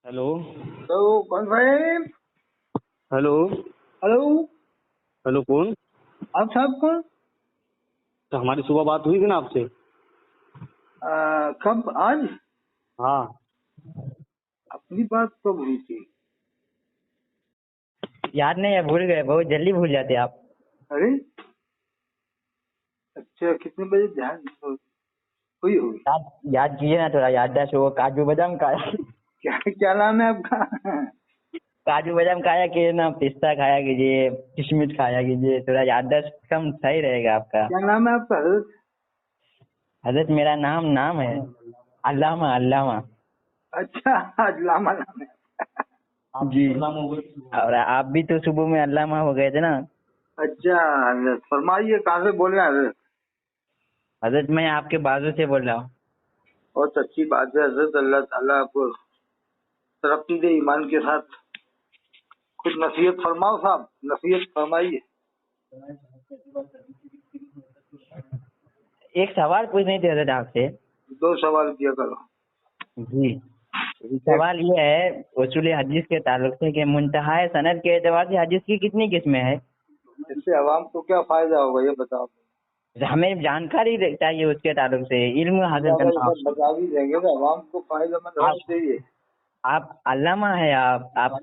Hello तो कौन साहब? हेलो हेलो, हेलो कौन? आप साहब कौन? तो हमारी सुबह बात हुई थी ना आपसे। कब? आज? हाँ अपनी बात कब हुई थी? याद नहीं है, भूल गए, बहुत जल्दी भूल जाते आप। अरे अच्छा, कितने बजे ध्यान हुई? याद कीजिए ना, थोड़ा याददाश्त हो। काजू बादाम खाया क्या क्या नाम है आपका? काजू बादाम खाया कीजिए ना, पिस्ता खाया कीजिए, किशमिश खाया कीजिए, थोड़ा याददाश्त कम सही रहेगा आपका। क्या नाम है आपका हजरत? हजरत मेरा नाम है अल्लामा। अल्लामा अच्छा, अल्लामा नाम है। जी। और आप भी तो सुबह में अल्लामा हो गए थे ना। अच्छा हजरत, फरमाइए, कहाँ से बोल रहे हैं हजरत? हजरत मैं आपके बाजू से बोल रहा हूँ। बहुत अच्छी बात है हजरत, अल्लाह ताला आपको तरक्की दे ईमान के साथ। कुछ नसीहत फरमाओ साहब, नसीहत फरमाइए। एक सवाल पूछनी थी हजरत आपसे। 2 सवाल किया करो। जी, सवाल ये है उसूल हदीस के ताल्लुक से कि मुंतहा सनद के एतबार से हदीस की कितनी किस्में हैं? इससे अवाम को क्या फायदा होगा, ये बताओ। हमें जानकारी चाहिए उसके ताल्लुक से, इल्म हासिल अगर करना। सब बता भी देंगे तो अवाम को फायदेमंद होना चाहिए। आप अल्लामा है, आप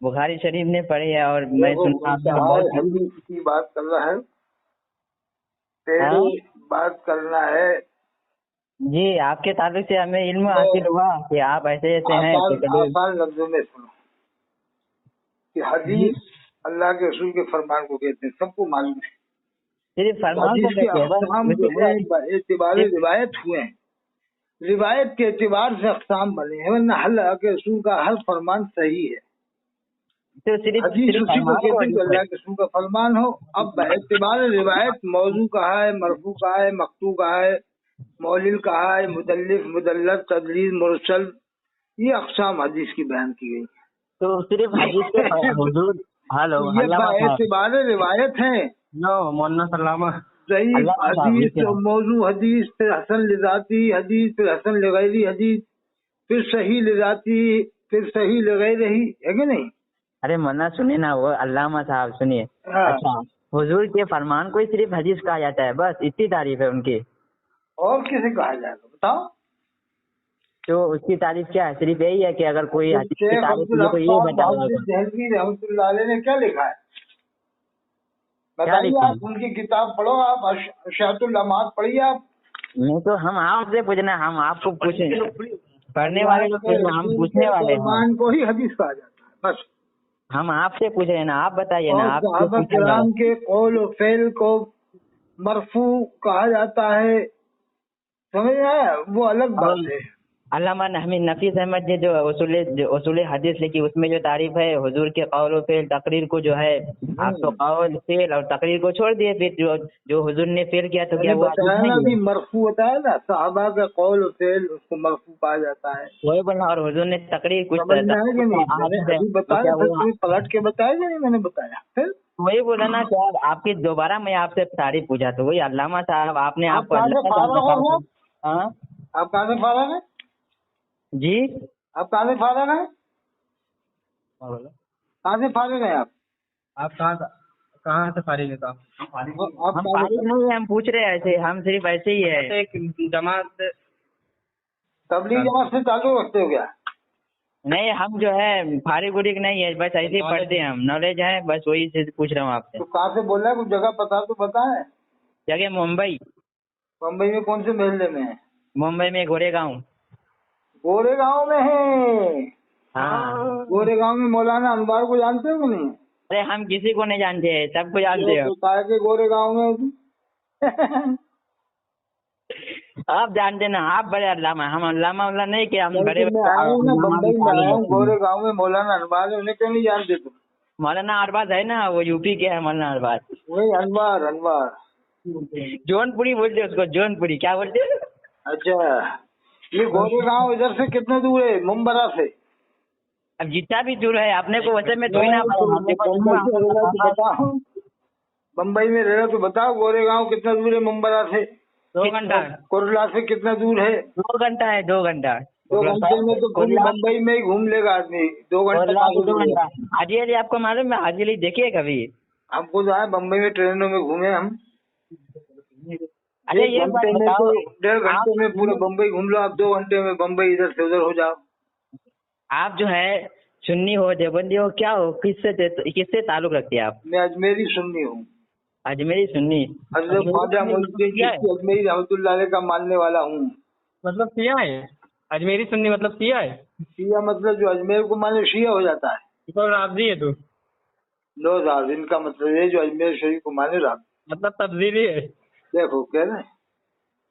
बुखारी शरीफ ने पढ़ी है और मैं देखो, सुनता हूँ मुंतहा बहुत। हदीस की बात कर रहा है, तेरी हाँ? बात करना है। जी, आपके ताल्लुक से हमें इल्म हासिल हुआ कि आप ऐसे ऐसे हैं कि कभी। आसान लफ्जों में सुनो कि जी, हदीस अल्लाह के रसूल के फरमान को कहते हैं, सबको मालूम है। सिर्फ फरमान को हदीस के कहते हैं बस, अक़साम जो है एतबार सिर्फ रिवायत हुए हैं, रिवायत के एतबार से अक़साम बने हैं, वरना अल्लाह के रसूल का हर फरमान सही है। तो सिर्फ हदीस सिर्फ उसी को फरमान को कहते हैं जो हदीस है। अल्लाह के रसूल का फरमान हो। अब एतबार रिवायत मौजू कहा है, मरफू कहा है, मकतू कहा है, मौलिल कहा है, मुदल्लिस, मुदल्लस, तदलीस, मुरसल, ये अक़साम हदीस की बयान की गई। तो सिर्फ हदीस के हुजूर। हेलो ये अल्लामा साहब। एतबार रिवायत है। नो मोहन्ना सलामा। ज़ईफ़ अल्लामा साहब हदीस, देखिए, मौजू हदीस, फिर हसन लिज़ाती हदीस, फिर हसन लगैरी हदीस, फिर सही लिज़ाती, फिर सही लगैरही, है कि नहीं? अरे मन्ना सुनिए ना, वो अल्लामा साहब सुनिए। हाँ। अच्छा, हुजूर के फरमान को ही सिर्फ हदीस कहा जाता है, बस इतनी तारीफ है उनकी। और किसे कहा जाएगा बताओ? तो उसकी तारीफ क्या है? सिर्फ यही है कि अगर कोई हदीस की शेख तारीफ अब्दुल की हक तो ये साहब बताइएगा। दहलवी रहमतुल्लाह अलैह ने क्या लिखा है क्या बताइए? लिखा है? आप उनकी किताब पढ़ो, आप अशातुल अमात पढ़िए आप। नहीं तो हम आपसे पूछना, हम आपको पूछे, पढ़ने वाले लोग अल्लाह के तो हम रसूल पूछने के वाले हैं। फरमान को ही हदीस कहा जाता है, बस। हम आपसे पूछ रहे हैं ना, आप बताइए ना, और आपसे सहाबा पूछा जा रहा किराम है। के कौल और फेल को मरफू कहा जाता है, समझ रहे हैं? वो अलग बात और है। अल्लामा नफीस अहमद ने जो उसूल हदीस लिखी, उसमें जो तारीफ है हुजूर के कौल और फेल तकरीर को जो है, आप तो कौल फेल और तकरीर को छोड़ दिए, फिर जो हुजूर ने फेल किया तो मैंने क्या वो हदीस बताया ना, नहीं अभी है? मरफू बताया ना, सहाबा का कौल और फेल उसको मरफू कहा जाता है। वही बोला, और हुजूर ने तकरीर कुछ समझ में आया कि नहीं? मैंने अहादीस है, अभी तो बताया, क्या फिर वो? कोई पलट के बताया कि नहीं मैंने बताया? फिर वही बोला ना कि आपकी दोबारा मैं आपसे तारीफ पूछा, तो वही अल्लामा साहब आपने आप आपको कहाँ से अल्लाह का फारग हो नवाजा। गए? हाँ आप कहाँ से फारग हैं? जी, आप कहाँ से फारग हैं? कहाँ से फारग हैं आप कहाँ से फारिग है? तो आप आप हम कहाँ से? फारिग नहीं है, हम पूछ रहे हैं ऐसे, हम सिर्फ ऐसे ही है। एक जमात तबलीग जमात से ताल्लुक रखते हो क्या? नहीं, हम जो है फारिग उरिग नहीं है, बस ऐसे ही पढ़ते हैं, हम नॉलेज है, बस वही से पूछ रहा हूँ आपसे। तो कहाँ से बोल रहा है? कुछ जगह पता तो बताएं। जगह मुंबई। मुंबई में कौन से मोहल्ले में है? मुंबई में गोरेगांव। गोरेगांव में है। हाँ। गोरेगांव में मौलाना अनवार को जानते हो कि नहीं? अरे हम किसी को नहीं जानते हैं, सबको जानते हो। तो काय के गोरेगांव में? आप जानते ना, आप बड़े अल्लामा, हम अल्लामा उल्ला नहीं कि हम बड़े मैं आया हूँ ना, अल्लामा बम्बई भी में तालीम आया हूँ, रखते हैं। गोरेगांव में मौलाना अनवार है, उन्हें क्यों नहीं जानते तुम? मौलाना अरबाज है ना, वो यूपी के है मौलाना अरबाज। वही अनवार, अनवार। जौनपुरी बोलते हैं उसको, जौनपुरी क्या बोलते हैं? अच्छा, ये गोरेगांव इधर से कितने दूर है मुंबरा से? अब जितना भी दूर है अपने को वैसे में थोड़ी ना नहीं, पता, हमने को बम्बई में रह रहा तो बताओ, बम्बई में रह रहा तो बताओ, गोरेगांव कितना दूर है मुंबरा से? 2 घंटा है। कुरला से कितना दूर है? 2 घंटा है, 2 घंटा। 2 घंटे में तो पूरी मुंबई में ही घूम लेगा आदमी। 2 घंटे कुरला से 2 कहाँ घंटा। हाजी अली आपको मालूम है? हाजी अली देखिए कभी? हमको जो है बम्बई में ट्रेनों में घूमे हम। अरे ये बात बताओ, 1.5 घंटे में पूरा बम्बई घूम लो आप। 2 घंटे में बम्बई इधर से उधर हो जाओ। आप जो है सुन्नी हो, देवबंदी हो, क्या हो, किससे ताल्लुक रखते हैं आप? मैं अजमेरी सुन्नी हूँ। अजमेरी सुन्नी? हजरत ख्वाजा मोइनुद्दीन चिश्ती अजमेरी रहमतुल्लाह अलैह का मानने वाला हूँ। मतलब शिया है? अजमेरी सुन्नी मतलब शिया है? शिया मतलब जो अजमेर को माने शिया हो जाता है। तो राबजी है तू? नो राजिन का मतलब है जो अजमेर शरीफ को माने राब। मतलब तब्दीली है? देखो कह रहे हैं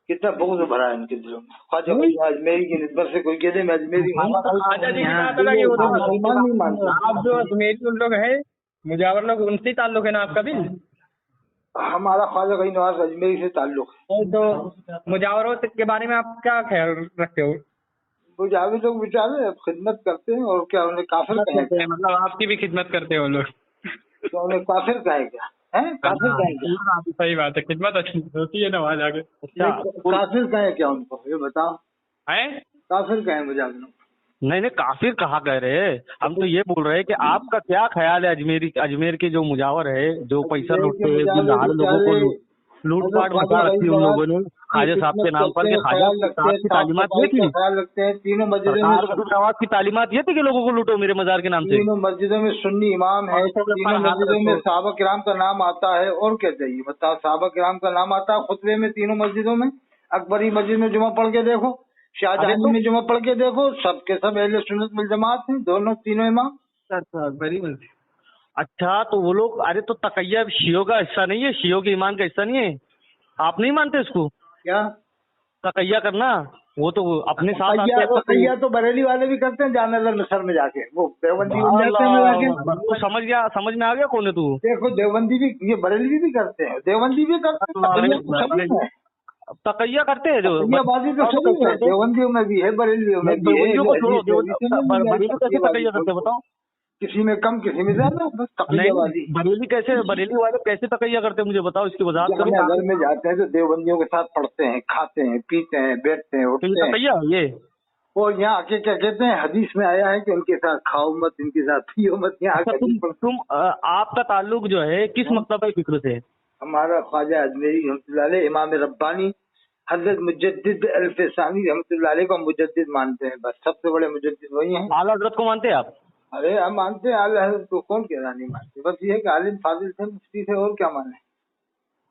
कितना बुग़्ज़ भरा है इनके दिलों में। ख्वाजा अजमेरी की निस्बत से कोई कहते मैं अजमेरी हूँ, ख्वाजा जी की बात अलग है, वो तो मुसलमान नहीं मानता। आप जो अजमेरी उन लोग है, मुजावर लोग, उनसे ताल्लुक है ना आपका भी? हमारा ख्वाजा कहीं नवाज अजमेरी से ताल्लुक है। तो मुजावरों के बारे में आप क्या ख्याल रखते हो? वो जावे लोग बेचारे खिदमत करते हैं और क्या, उन्हें काफिर कहें? मतलब आपकी भी खिदमत करते हो लोग? तो उन्हें काफिर कहे क्या है? काफिर कहे क्या? सही बात है, खिदमत अच्छी होती है ना वहाँ जाके। काफिर कहे क्या उनको, ये बताओ? है काफिर कहे मुजाहिद? नहीं नहीं, काफिर कहाँ कह रहे हैं, हम तो ये बोल रहे हैं कि आपका क्या ख्याल है अजमेर के जो मुजावर है, जो पैसा लूटते हैं, जो नारे लोगों को लूटपाट मचा रखी उन लोगों ने ख्वाजा साहब के नाम पर, ख्वाजा साहब की तालीमात ये थी, ख्याल रखते हैं। तीनों मस्जिदों सरकार में नवाज की तालीमात ये थी कि लोगों को लूटो मेरे मजार के नाम से। तीनों मस्जिदों में सुन्नी इमाम है, तीनों मस्जिदों में सहाबा किराम का नाम आता है। और क्या चाहिए बताओ? सहाबा किराम का नाम आता है खुतबे में तीनों मस्जिदों में। अकबरी मस्जिद में जुमा पढ़ के देखो, शाहजहां में जुमा पढ़ के देखो, सबके सब अहले सुन्नत वल जमात हैं, दोनों तीनों इमाम। अच्छा तो वो लोग, अरे तो तकैया शियों का हिस्सा नहीं है, शियों के ईमान का हिस्सा नहीं है? आप नहीं मानते इसको? क्या तकैया करना? वो तो अपने साथ आते हैं। तकैया तो बरेली वाले भी करते हैं, जाने मिस्र में जाके वो देवबंदी बन जाते हैं जाके। तो समझ में आ गया कौन है तू? देखो देवबंदी भी, ये बरेली भी करते हैं, देवबंदी भी करते हैं, तकैया करते हैं जो बाजी तो सही है। देवबंदियों में भी है, बरेलियों में भी है। बरेली कैसे तकैया करते हैं बताओ? किसी में कम किसी में ज्यादा, बस तकैयाबाजी। बरेली वाले कैसे तकैया करते हैं मुझे बताओ, इसकी वजह करो। घर में जाते हैं तो देवबंदियों के साथ पढ़ते हैं, खाते हैं, पीते हैं, बैठते हैं, उठते हैं। तकैया ये और यहाँ आके क्या कहते हैं, हदीस में आया है कि उनके साथ खाओ मत, इनके साथ पियो मत। यहाँ तुम आपका ताल्लुक जो है किस मकतब फिक्र से? हमारा ख्वाजा अजमेरी रहमतुल्लाह अलैह, इमाम रब्बानी हजरत मुजद्दिद अल्फसानी रहमतुल्लाह अलैह को मुजद्दिद मानते हैं। बस सबसे बड़े मुजद्दिद वही हैं। आला हजरत को मानते हैं आप? अरे हम मानते हैं, आला हजरत को कौन कह रहा नहीं मानते। बस ये है कि आलिम फाजिल थे, मुफ्ती थे, और क्या माने,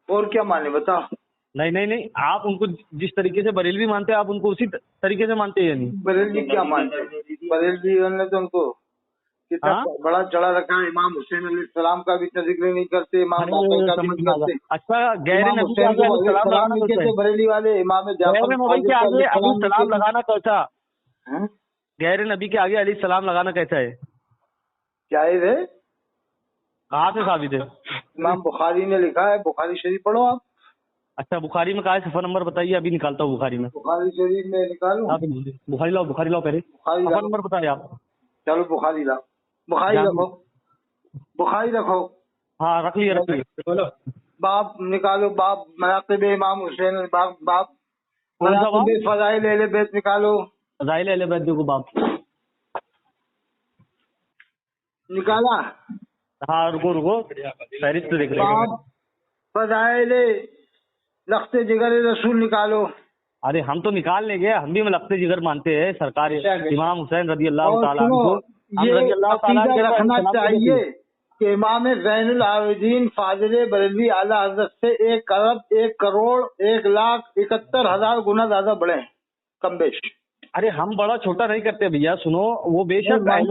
और क्या माने बताओ? नहीं, आप उनको जिस तरीके से बरेलवी मानते हैं आप उनको उसी तरीके से मानते हैं? नहीं, बरेलवी क्या मानते हैं? बरेलवी ने तो उनको कितना बड़ा चढ़ा रखा है। इमाम हुसैन अलैहिस्सलाम का भी इतना जिक्र नहीं करते, इमाम बाक़र का भी नहीं करते। अच्छा, गैर नबी के आगे अलैहिस्सलाम नहीं कहते बरेली वाले। इमाम जाफर के आगे अलैहिस्सलाम लगाना कैसा? गैर नबी के आगे अलैहिस्सलाम लगाना कैसा है? जायज़ है। कहाँ से साबित है? इमाम बुखारी ने लिखा है, बुखारी शरीफ पढ़ो आप। अच्छा, बुखारी में कहा है? सफर नंबर बताइए, अभी निकालता हूँ बुखारी में। बुखारी शरीफ में निकालूं? बुखारी लाओ पहले, सफर नंबर बताइए आप। चलो बुखारी लाओ, बुखारी रखो, बुखारी रखो। हाँ रख लिया। बाप निकालो, बाप मनाक़िब इमाम हुसैन, बाप मनाक़िब फ़ज़ाइल अहले बैत निकालो। फ़ज़ाइल अहले बैत देखो बाप निकाला? हाँ रुको फहरिस्त देख रहे हैं। फ़ज़ाइल लख्ते जिगर रसूल निकालो। अरे हम तो निकाल नहीं गए, हम भी लख्ते जिगर मानते हैं सरकार इमाम हुसैन रज़ी अल्लाह तआला अन्हु। ये अक़ीदा रखना चाहिए कि इमाम ज़ैनुल आबिदीन फाज़िल बरेलवी आला हज़रत से 1 अरब 1 करोड़ 1,71,000 गुना ज्यादा बड़े हैं, कम बेश। अरे हम बड़ा छोटा नहीं करते भैया, सुनो वो बेशक बड़े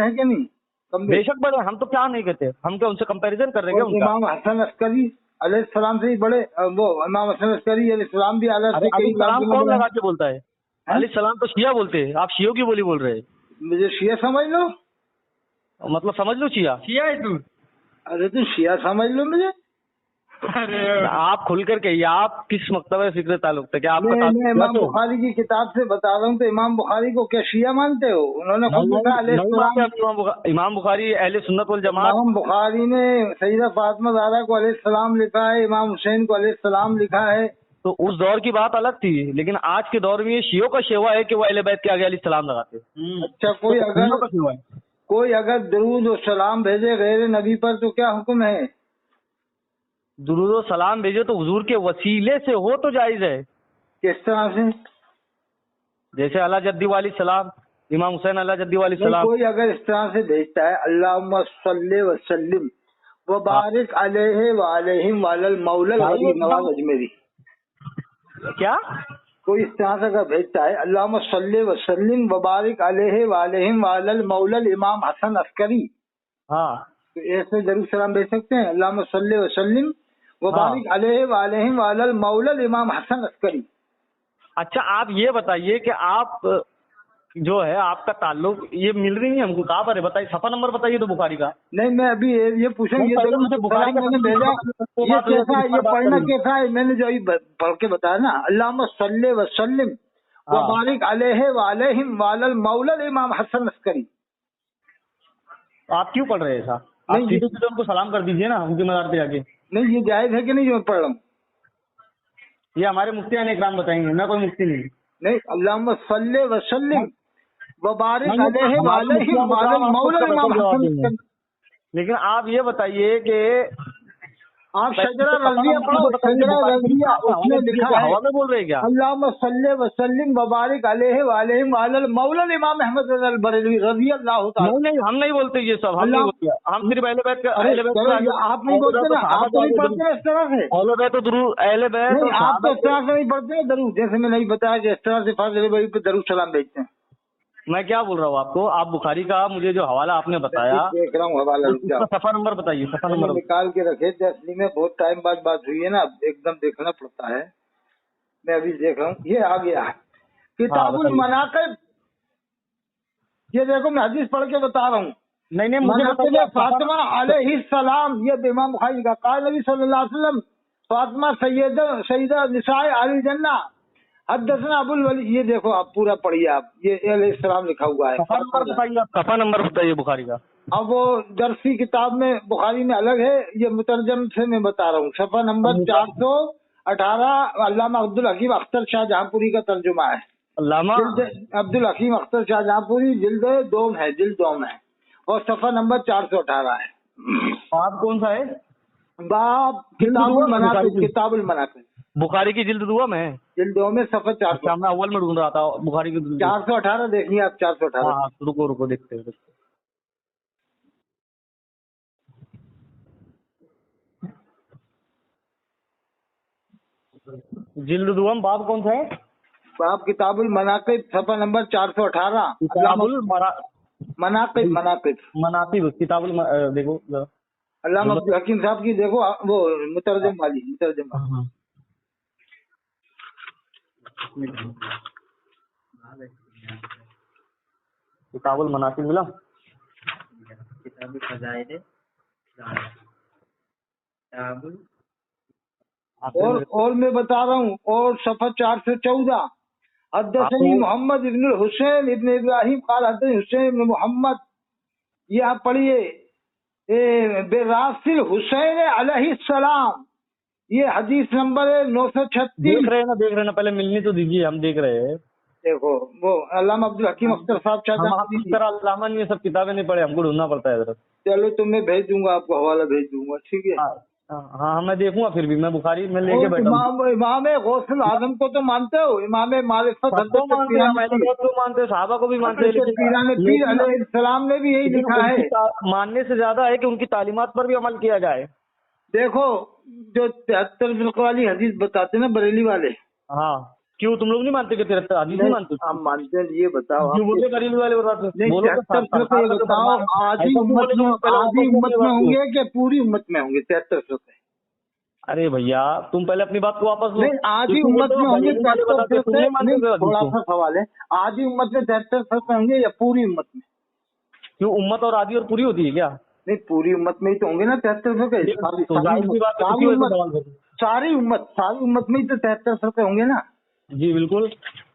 हैं कि नहीं? बेशक बड़े, हम तो क्या नहीं करते, हम क्या उनसे कंपैरिजन कर रहे हैं? इमाम हसन अस्करी अलैहिस्सलाम से ही बड़े, वो इमाम हसन अस्करी अलैहिस्सलाम भी आला से कई सलाम कौन लगा के बोलता है? अलैहिस्सलाम तो शिया बोलते हैं, आप शियों की बोली बोल रहे हैं। मुझे शिया समझ लो, मतलब समझ लो शिया है तू। अरे तू शिया समझ लो मुझे। आप खुल कर कहिए, आप किस मकतब फिक्र ताल्लुक थे? क्या आपका मैं ताल्लुक इमाम तो? बुखारी की किताब से बता रहा हूँ। तो इमाम बुखारी को क्या शिया मानते हो? उन्होंने खुद लिखा नहीं मानते आप इमाम बुखारी अहले सुन्नत वल जमात। इमाम बुखारी ने सैयदा फातिमा ज़हरा को अलैहिस्सलाम लिखा है, इमाम हुसैन को अलैहिस्सलाम लिखा है। तो उस दौर की बात अलग थी, लेकिन आज के दौर में ये शियों का शेवा है कि वो अहले बैत के आगे अलैहिस्सलाम लगाते। अच्छा, कोई तो शियों का अगर शेवा है। कोई अगर दरूद और सलाम भेजे गैर नबी पर तो क्या हुक्म है? दुरूद और सलाम भेजो तो हुजूर के वसीले से हो तो जायज है। किस तरह से? जैसे अला जद्दी वाली सलाम, इमाम हुसैन अला जद्दी वाली नहीं, सलाम। कोई अगर इस तरह से भेजता है अल्लाहुम्मा सल्ली व सल्लिम व बारिक अलैहि व अलैहिम वालल मौलल वली नवाज अजमेरी, क्या? कोई इस तरह से अगर भेजता है अल्लाहुम्मा सल्ली व सल्लिम व बारिक अलैहि व अलैहिम वालल मौलल इमाम हसन अस्करी, हाँ तो ऐसे जरूर सलाम भेज सकते हैं। अल्लाहुम्मा सल्ली व सल्लिम व बारिक अलैहि व अलैहिम वालल मौलल इमाम हसन अस्करी। अच्छा, आप ये बताइए कि आप जो है आपका ताल्लुक ये मिल रही है हमको, कहाँ पर है बताइए, सफा नंबर बताइए तो बुखारी का। नहीं, मैं अभी ये पूछूंगी, ये पहले मुझे बुखारी का मैंने भेजा, ये कैसा है, ये पढ़ना कैसा है? मैंने जो अभी पढ़ के बताया ना, अल्लाहुम्मा सल्ली व सल्लिम व बारिक अलैहि व अलैहिम वालल मौलल इमाम हसन अस्करी। आप क्यों पढ़ रहे हैं ऐसा? आप नहीं, सीधे सीधे उनको सलाम कर दीजिए ना उनके मज़ार पे जाके। नहीं, ये जायज है कि नहीं जो मैं पढ़ रहा हूँ? ये हमारे मुफ्ती इकराम बताएंगे, मैं कोई मुफ्ती नहीं। नहीं, अल्लाहुम्मा सल्ली व सल्लिम व बारिक अलैहि व अलैहिम वालल मौलल इमाम हसन अस्करी। लेकिन आप ये बताइए कि आप शजरा रज़िया पढ़ो, शजरा रज़िया, उसमें लिखा है हवा में बोल रहे हैं क्या? अल्लाहुम्मा सल्ली व सल्लिम व बारिक अलैहि व अलैहिम वालल मौलल इमाम अहमद अल बरेलवी रज़ियल्लाहु ताला। नहीं, हम नहीं बोलते ये सब, हम नहीं बोलते, हम सिर्फ अहले बैत का। अरे चलो, आप नहीं बोलते ना, आप तो नहीं पढ़ते इस तरह से। अहले बैत तो दुरूद, अहले बैत नहीं, और आप तो इस सहाबा तरह से नहीं पढ़ते हैं दरूद, जैसे मैंने नहीं बताया कि इस तरह से फाजिल भाई पे दरूद सलाम भेजते हैं। मैं क्या बोल रहा हूँ आपको, आप बुखारी का मुझे जो हवाला आपने बताया, देख रहा हूँ हवाला, रुक उसका जाओ, सफा नंबर बताइए, सफा मैंने नंबर। निकाल के रखे थे, असली में बहुत टाइम बाद बात हुई है ना, एकदम देखना पड़ता है। मैं अभी देख रहा हूँ, ये आ गया है किताबुल मनाक़िब। ये देखो, मैं हदीस पढ़ के बता रहा हूँ। नहीं नहीं, मुझे मनाक़िब बताइए। फातिमा अलैहिस्सलाम, ये इमाम बुखारी का क़ाल नबी सल्लल्लाहु अलैहि वसल्लम फातिमा सैयदा निसाए अहल जन्नह हदसना अबुल वली। ये देखो, आप पूरा पढ़िए, आप ये अलैहिस्सलाम लिखा हुआ है। सफा नंबर बताइए, आप सफा नंबर बताइए बुखारी का। अब वो दरसी किताब में बुखारी में अलग है, ये मुतरजम से मैं बता रहा हूँ। सफा नंबर 418, अल्लामा अब्दुल हकीम अख्तर शाहजहांपुरी का तर्जुमा है। अल्लामा अब्दुल हकीम अख्तर शाहजहांपुरी जिल्द दोम है, और सफा नंबर 418 है। आप कौन सा है? बाब किताबुल मनाक़िब, बुखारी की जिल्द दुआ में, जिल्द दो में सफा 400। मैं अव्वल में ढूंढ रहा था बुखारी की 418 देखिए आप, 418। हाँ, रुको देखते हैं। जिल्द दुआ में बाब कौन सा है? बाब किताबुल मनाक़िब, सफा नंबर 418। किताबुल मनाक़िब देखो अल्लामा अब्दुल हकीम साहब की, देखो वो मुतरजम वाली। किताबुल मनाक़िब मिला? और मैं बता रहा हूँ, और सफा 414 हदसनी मोहम्मद इब्न हुसैन इब्न इब्राहिम काल हदसनी हुसैन इब्न मोहम्मद। ये आप पढ़िए, बेरासिल हुसैन अलैहिस्सलाम, ये हदीस नंबर है 936। देख रहे हैं ना, पहले मिलनी तो दीजिए, हम देख रहे हैं। देखो, वो अल्लामा अब्दुल हकीम अख्तर साहब शाहजहां, अल्लामा ने ये सब किताबें नहीं पढ़े, हमको ढूंढना पड़ता है इधर। चलो तो मैं भेज दूंगा आपको, हवाला भेज दूंगा, ठीक है? हाँ, मैं देखूंगा, फिर भी मैं बुखारी में लेके बैठा हूं। इमाम गौसुल आजम को तो मानते हो? इमाम मारिफत तो मानते, साहबा को भी मानते हैं, पीराने पीर अलैहिस्सलाम ने भी यही लिखा है। मानने से ज्यादा है कि उनकी तालीमात पर भी अमल किया जाए। देखो, जो 73 फिरक़े वाली हदीस बताते ना बरेली वाले, हाँ, क्यों तुम लोग नहीं मानते कि 73 हदीस नहीं मानते? हम मानते हैं। ये बताओ, बोलो बरेली वाले बताते हैं। 73 फिरक़े, ये बताओ आधी उम्मत में होंगे कि पूरी उम्मत में होंगे 73 फिरक़े? अरे भैया, तुम पहले अपनी बात को वापस लो। नहीं, आधी उम्मत में होंगे 73 फिरक़े। थोड़ा सा सवाल है, आधी उम्मत में 73 फिरक़े होंगे या पूरी उम्मत में? क्यों, उम्मत और आधी और पूरी होती है क्या? नहीं, पूरी उम्मत में ही तो होंगे ना 73 फिरके। तो जाहिर सी बात है, किसी वजह से सवाल कर रहे हैं। सारी उम्मत में ही तो 73 फिरके होंगे ना। जी बिल्कुल।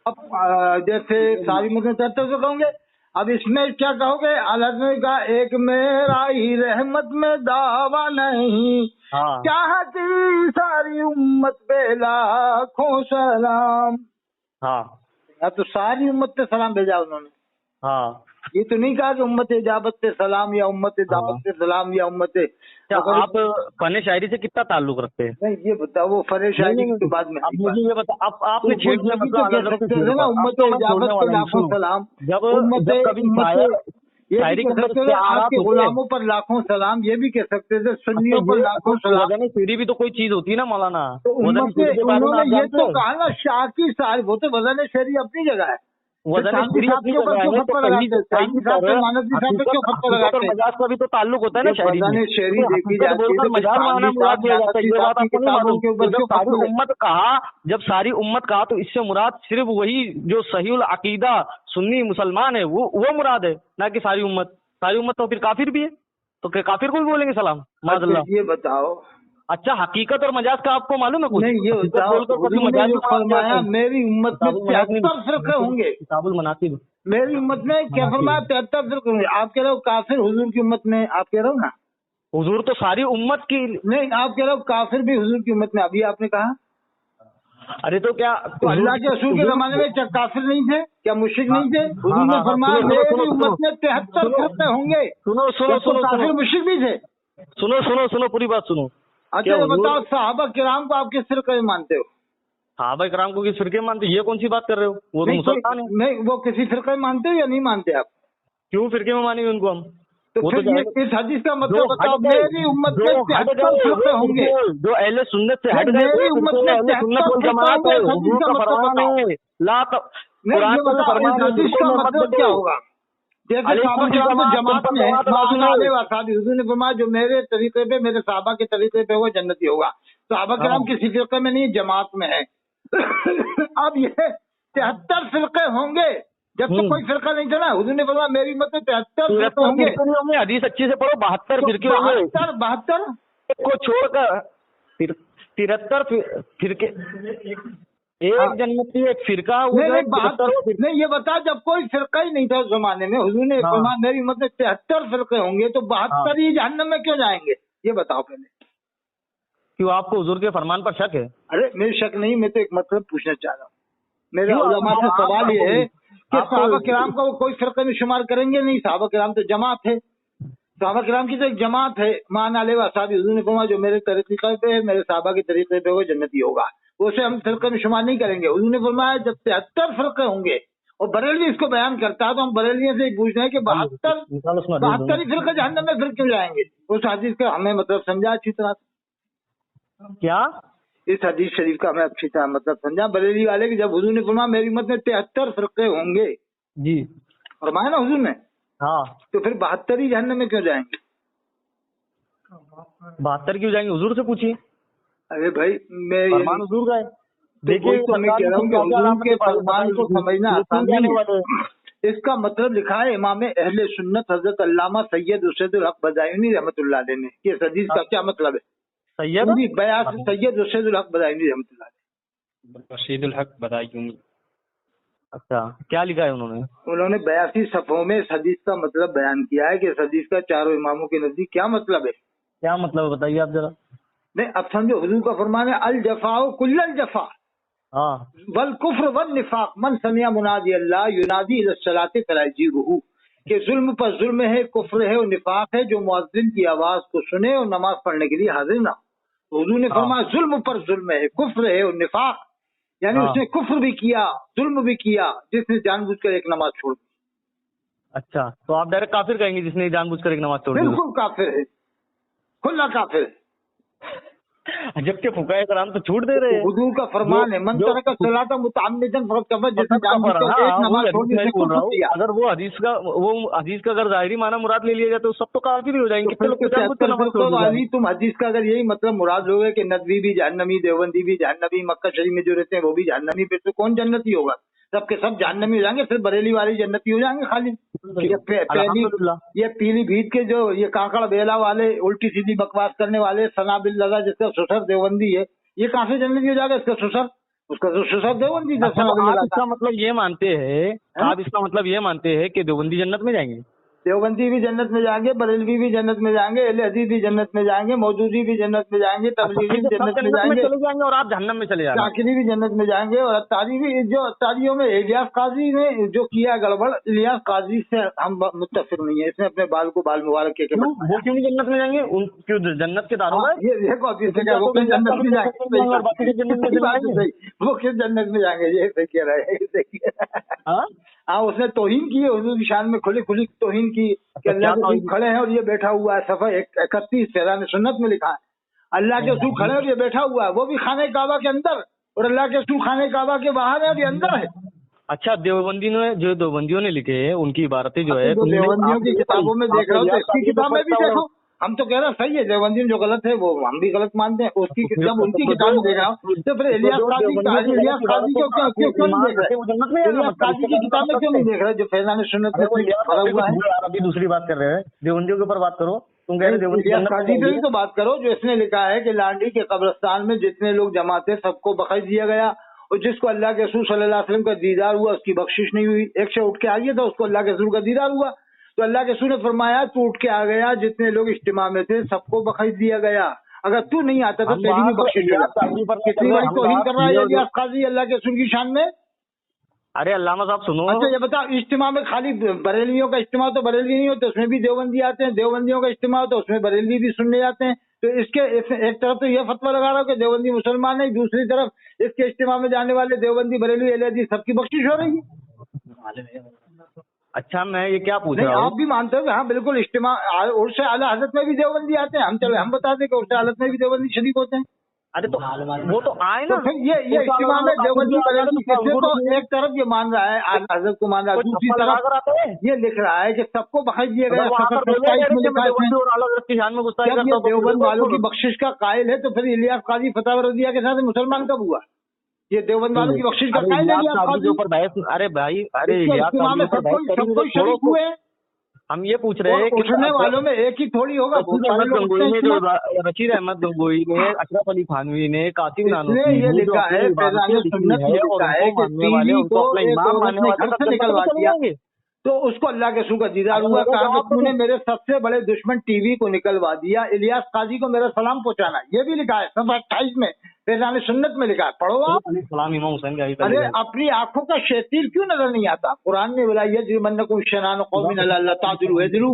अब जैसे सारी उम्मत में 73 फिरके होंगे, अब इसमें क्या कहोगे? अलग का एक मेरा ही रहमत में दावा नहीं, हाँ चाहती सारी उम्मत पे लाखों सलाम। हाँ हाँ, तो सारी उम्मत पे सलाम भेजा उन्होंने। हाँ। ये तो नहीं कहा कि उम्मत इजाबत पे सलाम या उम्मत दावत पे सलाम या उम्मत। क्या आप फन शायरी से कितना ताल्लुक रखते हैं? नहीं, ये बताओ, वो फरे शायरी के बाद में अब मुझे ये बता, आपने तो छेड़ वो दिया जब भी मतलब तो कह अलग सकते थे ना, उम्मत इजाबत पे लाखों सलाम। जब कभी ये शायरी भी के कह अंदर सकते थे इस्तेआरात आपके होते हैं। गुलामों पर लाखों सलाम, ये भी कह सकते थे सुन्नियों पर लाखों सलाम। वजन शेरी भी तो कोई चीज होती है ना मौलाना। तो वजन उम्मत शेरी के बारे में उन्होंने आप ये जानते तो हैं? कहा ना, शाह की सारी, वो तो वजन शेरी अपनी जगह है। वजन चांदी शेरी साहब अपनी के ऊपर जगह क्यों है, फतवा तो कहीं लगाते हैं? चांदी साहब पे, मानवी साहब पे क्यों फतवा लगाते हैं? मजाक का भी तो ताल्लुक होता है ना शायरी में। वजन शेरी तो देखी हकीकत जाती है बोलकर तो मजाक चांदी बनाना मुराद साहब, लिया जाता है, ये बात की आपको नहीं किताबों मालूम? के तो ऊपर जब क्यों सारी फतवे? उम्मत कहा, जब सारी उम्मत कहा तो इससे मुराद सिर्फ वही जो सहीउल अकीदा सुन्नी मुसलमान है वो मुराद है, ना कि सारी उम्मत। सारी उम्मत तो फिर काफिर भी है, तो क्या काफिर को भी बोलेंगे सलाम? माज़अल्लाह। ये बताओ। अच्छा, हकीकत और मजाक का आपको मालूम है कुछ? नहीं, ये हकीकत बताओ, बोलकर कभी हुजूर ने मजाक जो भी मुराद किया फरमाया जाता है। मेरी उम्मत में किताबुल मनाकिब 73 फिरके होंगे। किताबुल मनाकिब। मेरी उम्मत में क्या फरमाया? 73 फिरके होंगे। आप कह रहे हो काफिर हुजूर की उम्मत में, आप कह रहे हो ना? हुजूर तो सारी उम्मत की। नहीं, आप कह रहे हो काफिर भी हुजूर की उम्मत में, अभी आपने कहा। अरे तो क्या तो अल्लाह के रसूल के जमाने में क्या काफिर नहीं थे? क्या मुश्रिक नहीं थे? हुजूर ने फरमाया मेरी उम्मत में 73 फिरके होंगे। सुनो सुनो सुनो काफिर मुश्रिक भी थे। सुनो सुनो सुनो पूरी बात सुनो। अच्छा, ये बताओ, सहाबा किराम को आप किस फिरके में मानते हो? सहाबा किराम को किस फिरके में मानते? ये कौन सी बात कर रहे हो? वो तो मुसलमान है। नहीं, वो किसी फिरके में मानते हो या नहीं मानते आप? क्यों फिरके में मानेंगे उनको हम? तो वो फिर तो ये इस हदीस का मतलब बताओ, मेरी उम्मत में 73 फिरके होंगे। जो अहले सुन्नत से हट गए, मेरी उम्मत में 73 फिरके होंगे। इस हदीस का मतलब बताओ। नहीं, ये बताओ, इस हदीस का मतलब क्या होगा? जैसे सहाबा किराम तो जमात में है, हुजूर ने फरमाया जो मेरे तरीके पे, मेरे सहाबा के तरीके पे वो जन्नती होगा। सहाबा किराम किसी फिरके में नहीं, जमात में है। अब ये 73 फिरके होंगे, जब तो कोई फिरका नहीं था ना। हुजूर ने फरमाया मेरी उम्मत में 73 फिरके होंगे। हदीस अच्छी से पढ़ो, 72 फिरके होंगे। 72 को छोड़कर 73 फिरके, एक जन्नती एक फिरका हुआ। नहीं, ये बता, जब कोई फिरका ही नहीं था उस जमाने में, हुजूर ने फरमाया मेरी उम्मत में 73 फिरके होंगे, तो 72 ही जहन्नम में क्यों जाएंगे? ये बताओ पहले। क्यों, आपको हुजूर के फरमान पर शक है? अरे मेरे शक नहीं, मैं तो एक मतलब पूछना चाह रहा हूँ। मेरे उलमा से सवाल ये है कि सहाबा किराम को कोई फिरके में शुमार करेंगे नहीं? सहाबा किराम तो जमात है, सहाबा किराम की तो एक जमात है। मान आले व असहाबी, हुजूर ने फरमाया जो मेरे तरीके पे है, मेरे सहाबा के तरीके पे वो जन्नती होगा, उसे हम फिरके में शुमार नहीं करेंगे। हुजूर ने फरमाया जब 73 फिरके होंगे, और बरेलवी इसको बयान करता है, तो हम बरेलियों से पूछ रहे हैं कि 72 ही फिरके जहन्नम में फिर क्यों जाएंगे? उस हदीस का हमें मतलब समझा अच्छी तरह। क्या इस हदीस शरीफ का हमें अच्छी तरह मतलब समझा बरेली वाले की, जब हुजूर ने फरमाया मेरी उम्मत में 73 फिरके होंगे जी, फरमाया ना हुजूर ने, हाँ, तो फिर 72 ही जहन्नम में क्यों जाएंगे? 72 क्यों जाएंगे? हुजूर से पूछिए। अरे भाई, मैं फरमान हुजूर का है। देखिए, तो मैं कह रहा हूँ कि हुजूर के फरमान को समझना आसान नहीं है। इसका मतलब लिखा है इमाम अहले सुन्नत हजरत अल्लामा सैयद रशीदुल हक बदायूनी रहमतुल्लाह अलैह ने, कि इस हदीस का क्या मतलब है? सैयद सैयद रशीदुल हक बदायूनी रहमतुल्लाह अलैह। रशीदुल हक बदायूनी। अच्छा, क्या लिखा है उन्होंने? उन्होंने 82 सफ़ों में इस हदीस का मतलब बयान किया है कि इस हदीस का चारों इमामों के नजदीक क्या मतलब है। क्या मतलब है बताइए आप जरा। नहीं, अब समझो, हुजूर का फरमान है अल जफाओ कुल्लल जफा हाँ, वल कुफ्र वन निफाक मन समिया मुनादी अल्लाह युनादी इला सलाते फलाजीबहू, कि जुल्म पर जुल्म है, कुफ्र है और निफाक है जो मुअज्जिन की आवाज को सुने और नमाज पढ़ने के लिए हाजिर ना। तो हुजूर ने फरमाया जुल्म पर जुल्म है, कुफ्र है और निफाक, यानी उसने कुफ्र भी किया, जुल्म भी किया, जिसने जानबूझकर एक नमाज छोड़ दी। अच्छा, तो आप डायरेक्ट काफिर कहेंगे जिसने जानबूझकर एक नमाज छोड़ दी? बिल्कुल काफिर है, खुला काफिर है। जबकि फुकाए कराम तो छूट दे रहे हैं। हुजूर का फरमान है मन तरका सलाता मुतअम्मिदन फक़द कफ़र, जिसने जानबूझकर एक नमाज छोड़ दी उसे कुफ्र किया। अगर वो हदीस का अगर जाहिरी माना मुराद ले लिया जाए तो सब तो काफिर ही हो जाएंगे। कितने लोग जानबूझकर नमाज छोड़ देंगे? तुम हदीस का अगर यही मतलब मुराद लोगे कि नदवी भी जहन्नमी, देवबंदी भी जहन्नमी, मक्का शरीफ में जो रहते हैं वो भी जहन्नमी, फिर तो कौन जन्नती होगा? सब के सब जहन्नमी हो जाएंगे, सिर्फ बरेली वाले जन्नती हो जाएंगे खाली। ये पीली भीत के जो ये काकड़ बेला वाले उल्टी सीधी बकवास करने वाले सना बिल लगा जिसका ससुर देवबंदी है, ये कहाँ से जन्नती हो जाएगा? इसका ससुर, उसका ससुर देवबंदी। आप इसका मतलब ये मानते हैं, आप इसका मतलब ये मानते हैं कि देवबंदी जन्नत में जाएंगे? देवबंदी भी जन्नत में जाएंगे, बरेलवी भी जन्नत में जाएंगे, अहले हदीस भी जन्नत में जाएंगे, मौदूदी भी जन्नत में जाएंगे, तबलीगी भी जन्नत में जाएंगे, चले जाएंगे और आप जहन्नम में चले जाएंगे। शाकिरी भी जन्नत में जाएंगे। और अत्तारी भी, जो अत्तारियों में इलियास काजी ने जो किया गड़बड़, इलियास काजी से हम मुत्तफिक नहीं है। इसने अपने बाल को बाल मुबारक के वो क्यों नहीं जन्नत में जाएंगे? क्यों जन्नत के दारोगा? ये देखो वो किस जन्नत में जाएंगे, वो किस जन्नत में जाएंगे, ये सही कह रहा है। हाँ, उसने तौहीन की है, हुजूर की शान में खुली खुली तौहीन की कि अल्लाह के रसूल खड़े हैं और ये बैठा हुआ है। सफ़ा 31 फैज़ान सुन्नत में लिखा है, अल्लाह के रसूल खड़े हैं और ये बैठा हुआ है, वो भी खाने काबा के अंदर, और अल्लाह के रसूल खाने काबा के बाहर है और ये अंदर है। अच्छा, देवबंदी ने, जो देवबंदियों ने लिखे हैं उनकी इबारतें जो है, देवबंदियों की किताबों में देख रहा हूँ, तो इसकी किताब में भी देखो। हम तो कह रहे हैं सही है, देवबंदी में जो गलत है वो हम भी गलत मानते हैं। उसकी किताब, उनकी किताब में देख रहा हूँ, तो फिर इलियास काजी को क्यों नहीं देख रहा? इलियास काजी की किताब में क्यों नहीं देख रहा जो फैज़ान सुन्नत में पढ़ा हुआ है? अभी दूसरी बात कर रहे हैं, देवबंदियों के ऊपर बात करो। तुम कह रहे इलियास काजी पे भी तो बात करो, जो इसने लिखा है कि लांडी के कब्रिस्तान में जितने लोग जमा थे सबको बख्श दिया गया, और जिसको अल्लाह के रसूल सल्लल्लाहु अलैहि वसल्लम का दीदार हुआ उसकी बख्शिश नहीं हुई। एक से उठ के आ गया था, उसको अल्लाह के रसूल का दीदार हुआ, तो अल्लाह के रसूल ने फरमाया तू उठ के आ गया, जितने लोग इज्तिमा में थे सबको बख्श दिया गया, अगर तू नहीं आता तो तेरी भी बख्शिश हो जाती। कितनी बड़ी तौहीन कर रहा है इलियास काजी अल्लाह के रसूल की शान में। अरे अल्लामा साहब सुनो। अच्छा ये बताओ, इज्तिमा में खाली बरेलियों का इज्तिमा तो बरेलवी नहीं होते, उसमें भी देवबंदी आते हैं, देवबंदियों का इज्तिमा होता है उसमें बरेलवी भी सुनने जाते हैं। तो इसके एक तरफ तो ये फतवा लगा रहा हूँ कि देवबंदी मुसलमान है, दूसरी तरफ इसके इज्तिमा में जाने वाले देवबंदी बरेलवी अहले हदीस सबकी बख्शिश हो रही है। अच्छा, मैं ये क्या पूछ रहा हूँ, आप भी मानते हो कि हाँ बिल्कुल इज्तिमा उर्स आला हज़रत में भी देवबंदी आते हैं? हम बता दें कि उर्स आला में भी देवबंदी शरीक होते हैं। अरे तो वो तो आए ना, तो फिर ये इज्तिमा में देवबंदी बरेलवी किसने, तो एक तरफ ये मान रहा है आला हज़रत को मान रहा है, दूसरी तरफ ये लिख रहा है कि सबको बख्श दिया गया। जब ये देवबंद वालों की बख्शिश का कायल है तो फिर इलियास काजी फतवा रज़िया के साथ मुसलमान कब हुआ? ये देवबंद वालों की बख्शिश का कायल है इलियास काजी। अरे भाई, अरे इज्तिमा में सब कोई शरीक हुए हैं। हम ये पूछ रहे हैं कि उठने वालों में एक ही थोड़ी होगा। रशीद अहमद गंगोई ने, अशरफ अली थानवी ने, कासिम नानवी ये लिखा है फैज़ान सुन्नत में लिखा है कि बीवी को एक औरत ने घर से निकलवा दिया तो उसको अल्लाह के रसूल का दीदार हुआ। कहा कि तूने मेरे सबसे बड़े दुश्मन टीवी को निकलवा दिया, इलियास काजी को मेरा सलाम पहुंचाना। ये भी लिखा है सफ़ा 28 में फैज़ान सुन्नत में लिखा है, पढ़ो आप। सलाम इमाम हुसैन का। अरे अपनी आंखों का शेतीर क्यों नजर नहीं आता? कुरान में बोला यजरिमन्नकुम शनानु कौमिन अल्ला तादिलू इदलू,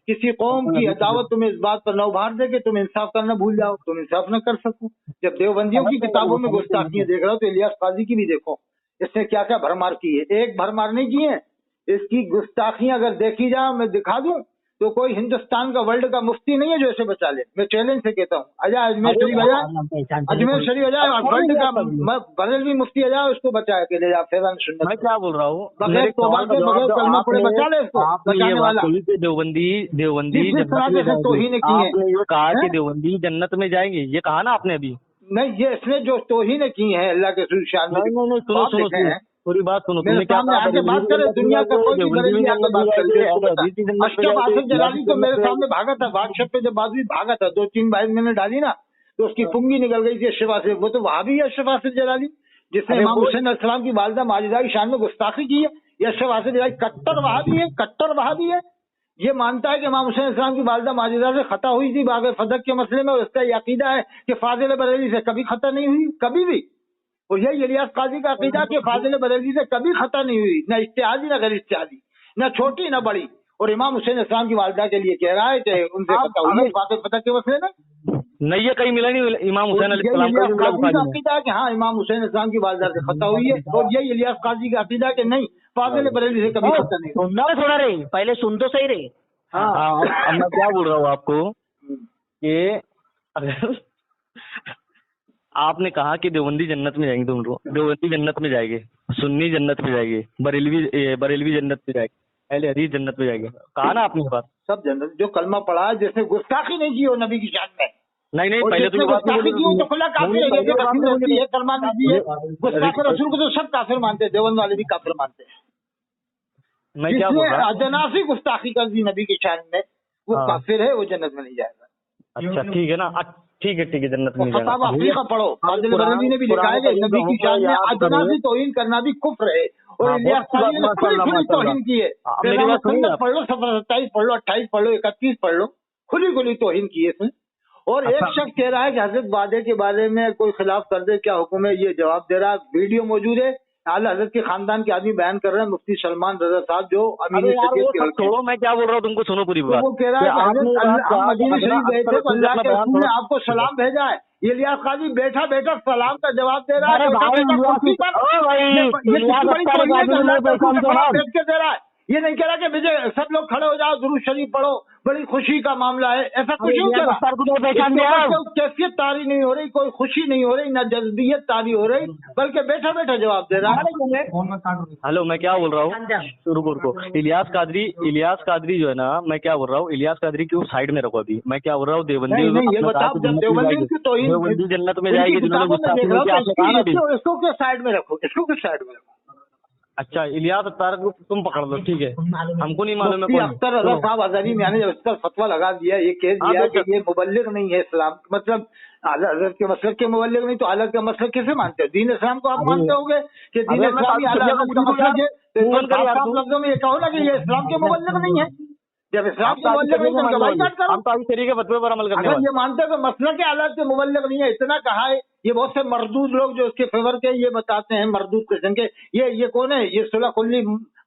किसी कौम की अदावत तुम्हें इस बात पर न उभार दे कि तुम इंसाफ करना भूल जाओ, तुम इंसाफ न कर सको। जब देवबंदियों की किताबों में गुस्ताखियां देख रहा हो तो इलियास काजी की भी देखो, इसने क्या क्या भरमार की है। एक भरमार नहीं की है, इसकी गुस्ताखियां अगर देखी जाए मैं दिखा दूं तो कोई हिंदुस्तान का वर्ल्ड का मुफ्ती नहीं है जो इसे बचा ले। मैं चैलेंज से कहता हूँ, आजा अजमेर शरीफ आ जाए, अजमेर शरीफ आ जाए, वर्ल्ड का बरेलवी मुफ्ती आ जाए, उसको बचा के ले जाए फैज़ान सुन्नत। मैं क्या बोल रहा हूँ, बगैर तौबा के बगैर कलमा पढ़े बचा ले इसको, बचाने वाला। देवबंदी तौहीन की है, कहा कि देवबंदी जन्नत में जाएंगे, ये कहा ना आपने अभी? नहीं, ये इसने जो तौहीन की है अल्लाह के रसूल शान में। सुनो पूरी बात सुनो, मेरे सामने आके बात करे, दुनिया का कोई भी बरेलवी आके बात करे। अशरफ आसिफ जलाली तो मेरे सामने भागा था, व्हाट्सएप पे जब बात हुई भागा था, 2-3 बार मैंने डाली ना तो उसकी पुंगी निकल गई थी अशरफ आसिफ। वो तो वहां भी है अशरफ आसिफ जलाली, जिसने इमाम हुसैन अलैहिस्सलाम की वालिदा माजिदा की शान में गुस्ताखी की है। ये अशरफ आसिफ जलाली कट्टर वहाबी है, कट्टर वहाबी है। ये मानता है कि इमाम हुसैन अलैहिस्सलाम की वालिदा माजिदा से खता हुई थी बाग़ फदक के मसले में, और इसका ये अकीदा है कि फाजिल बरेली से कभी खता नहीं हुई, कभी भी। और यही इलियास काजी का अकीदा कि फाजिल बरेली से कभी खता नहीं हुई, न इज्तिहादी न गैर इज्तिहादी, न छोटी न बड़ी। और इमाम हुसैन अलैहिस्सलाम की वालिदा के लिए कह रहा है कि उनसे खता हुई बाग़ फदक के मसले में। नहीं, ये कहीं मिला नहीं इमाम हुसैन अलैहिस्सलाम का अकीदा है कि हाँ इमाम हुसैन अलैहिस्सलाम की वालिदा से खता हुई है, और यही इलियास काजी का अकीदा कि नहीं फाजिल बरेली से कभी खता नहीं हुई। थोड़ा रे, पहले सुन तो सही रे। हाँ, मैं क्या बोल रहा हूँ आपको कि अगर आपने कहा कि देवबंदी जन्नत में जाएंगे, तुम लोग देवबंदी जन्नत में जाएंगे, सुन्नी जन्नत में जाएंगे, बरेलवी जन्नत में जाएंगे, अहले हदीस जन्नत में जाएंगे, कहा ना आपने बात? सब जन्नत, जो कलमा पढ़ा है, जैसे गुस्ताखी नहीं की हो नबी की शान में, नहीं नहीं, और पहले तो जिसने ये बात गुस्ताखी की हो तो खुला काफिर है, ये नहीं, रहती है, कलमा दीजिए। गुस्ताख रसूल को तो सब काफिर मानते हैं, देवबंद वाले भी काफिर मानते हैं। मैं क्या बोल रहा हूँ। जनासी गुस्ताखी कर दी नबी की शान में, वो हाँ। काफिर है, वो जन्नत में नहीं जाएगा। अच्छा ठीक है ना, ठीक है जन्नत में जाएगा। फतावा अफ्रीका पढ़ो, फाजिल बरेलवी ने भी लिखा है कि नबी की शान में अजनासी तौहीन करना भी कुफ्र है, और इलियास काजी ने खुली खुली तौहीन की है। मेरी बात सुनिए, पढ़ लो, सफर 27 पढ़ लो, 28 पढ़ लो, 31 पढ़ लो, खुली खुली तौहीन की है इसमें। और एक शख्स कह रहा है कि हजरत वादे के बारे में कोई खिलाफ कर दे क्या हुक्म है, ये जवाब दे रहा है। वीडियो मौजूद है, आला हजरत के खानदान के आदमी बयान कर रहे हैं, मुफ्ती सलमान रजा साहब जो अमीन शरीयत के हल्के। छोड़ो, मैं क्या बोल रहा हूँ तुमको, सुनो पूरी बात। वो कह रहा है कि हजरत हम मदीना शरीफ गए थे तो अल्लाह के रसूल ने आपको सलाम भेजा है। ये इलियास काजी बैठा बैठा सलाम का जवाब दे रहा है, बैठ के दे रहा है। ये नहीं कह रहा कि विजय सब लोग खड़े हो जाओ, दुरूद शरीफ पढ़ो, बड़ी खुशी का मामला है, ऐसा कुछ नहीं कह रहा। कैफियत तारी नहीं हो रही, कोई खुशी नहीं हो रही, न जज्बियत तारी हो रही, बल्कि बैठा बैठा जवाब दे रहा है। हेलो, मैं क्या बोल रहा हूँ, रुको, इलियास कादरी जो है ना, मैं क्या बोल रहा हूँ, इलियास कादरी की साइड में रखो अभी। मैं क्या बोल रहा हूँ, देवबंदी ये बताओ, जब देवबंदी की तो देवबंदी जन्नत में जाएगी, इसको किस साइड में रखो, इसको किस साइड में रखो। अच्छा, इलियास अख्तर को तुम पकड़ लो, ठीक है, हमको नहीं मालूम है। अख्तर रजा साहब अजहरी में जब इस पर फतवा लगा दिया, ये कह दिया कि ये मुबल्लिग नहीं है इस्लाम, मतलब हजरत के मसलक के मुबल्लिग नहीं, तो आला के मसलक कैसे मानते हो? दीन इस्लाम को आप मानते होगे कि दीन इस्लाम लफ्जों में ये कहो ना कि ये इस्लाम के मुबल्लिग नहीं है। जब इस्लाम के मुबल्लिग नहीं तो गवाही काट करो। हम तो इस तरीके फतवे पर अमल करने अगर ये मानते हो कि मसलक के आला के मुबल्लिग नहीं है, इतना कहा है। ये बहुत से मरदूद लोग जो इसके फेवर के ये बताते हैं, मरदूद किस्म के, ये कौन है, ये सुलह कुल्ली